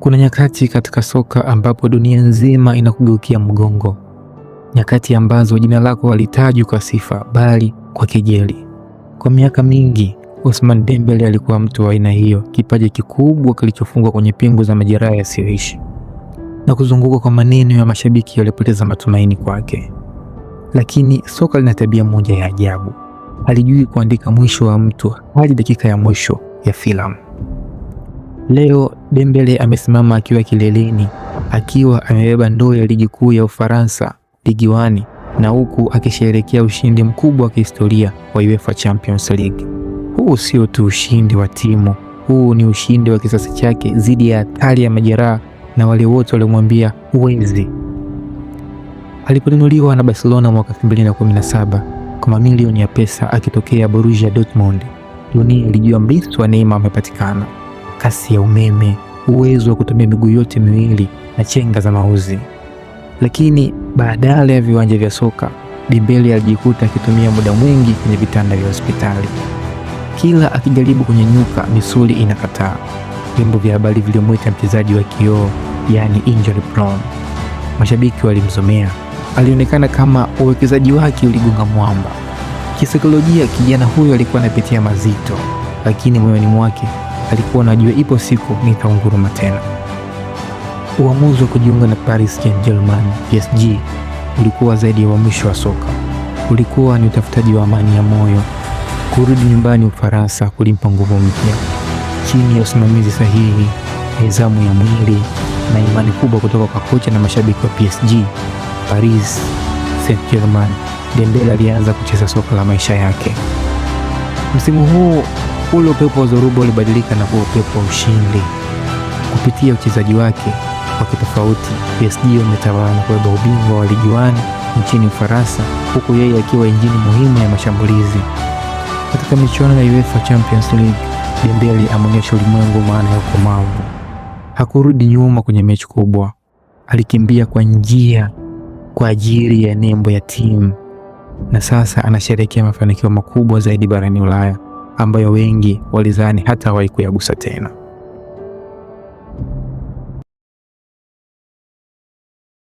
Kuna nyakati katika soka ambapo dunia nzima inakugeukia mgongo, nyakati ambazo jina lako halitajwi kwa sifa bali kwa kejeli. Kwa miaka mingi, Ousmane Dembele alikuwa mtu wa aina hiyo, kipaji kikubwa kilichofungwa kwenye pingu za majeraha yasiyoishi na kuzungukwa kwa maneno ya mashabiki waliopoteza matumaini kwake. Lakini soka lina tabia moja ya ajabu, halijui kuandika mwisho wa mtu hadi dakika ya mwisho ya filamu. Leo Dembele amesimama akiwa kileleni, akiwa amebeba ndoo ya ligi kuu ya Ufaransa, Ligue 1, na huku akisherehekea ushindi mkubwa wa kihistoria wa UEFA Champions League. Huu sio tu ushindi wa timu, huu ni ushindi wa kisasi chake dhidi ya hatari ya majeraha na wale wote waliomwambia huwezi. Aliponunuliwa na Barcelona mwaka 2017 kwa mamilioni ya pesa akitokea Borussia Dortmund, dunia ilijua mrithi wa Neymar amepatikana. Kasi ya umeme, uwezo wa kutumia miguu yote miwili na chenga za mauzi. Lakini badala ya viwanja vya soka, Dembele alijikuta akitumia muda mwingi kwenye vitanda vya hospitali. Kila akijaribu kunyanyuka, misuli inakataa. Vyombo vya habari vilimwita mchezaji wa kioo, yani injury prone. Mashabiki walimzomea. Alionekana kama uwekezaji wake uligonga mwamba. Kisaikolojia, kijana huyo alikuwa anapitia mazito, lakini moyoni mwake alikuwa anajua ipo siku nitaunguruma tena. Uamuzi wa kujiunga na Paris Saint-Germain, PSG, ulikuwa zaidi ya mwisho wa soka. Ulikuwa ni utafutaji wa amani ya moyo. Kurudi nyumbani Ufaransa kulimpa nguvu mpya, chini ya usimamizi sahihi, nidhamu ya mwili na imani kubwa kutoka kwa kocha na mashabiki wa PSG. Paris Saint-Germain, Dembele alianza kucheza soka la maisha yake. Msimu huu ule upepo wa dhoruba ulibadilika na kuwa upepo wa ushindi. Kupitia uchezaji wake wa kitofauti, PSG wametawala na kubeba ubingwa wa Ligue 1 nchini Ufaransa, huku yeye akiwa injini muhimu ya mashambulizi. Katika michuano ya UEFA Champions League, Dembele ameonyesha ulimwengu maana ya ukomavu. Hakurudi nyuma kwenye mechi kubwa. Alikimbia kwa njia kwa ajili ya nembo ya timu, na sasa anasherehekea mafanikio makubwa zaidi barani Ulaya ambayo wengi walidhani hata hawaikuyagusa tena.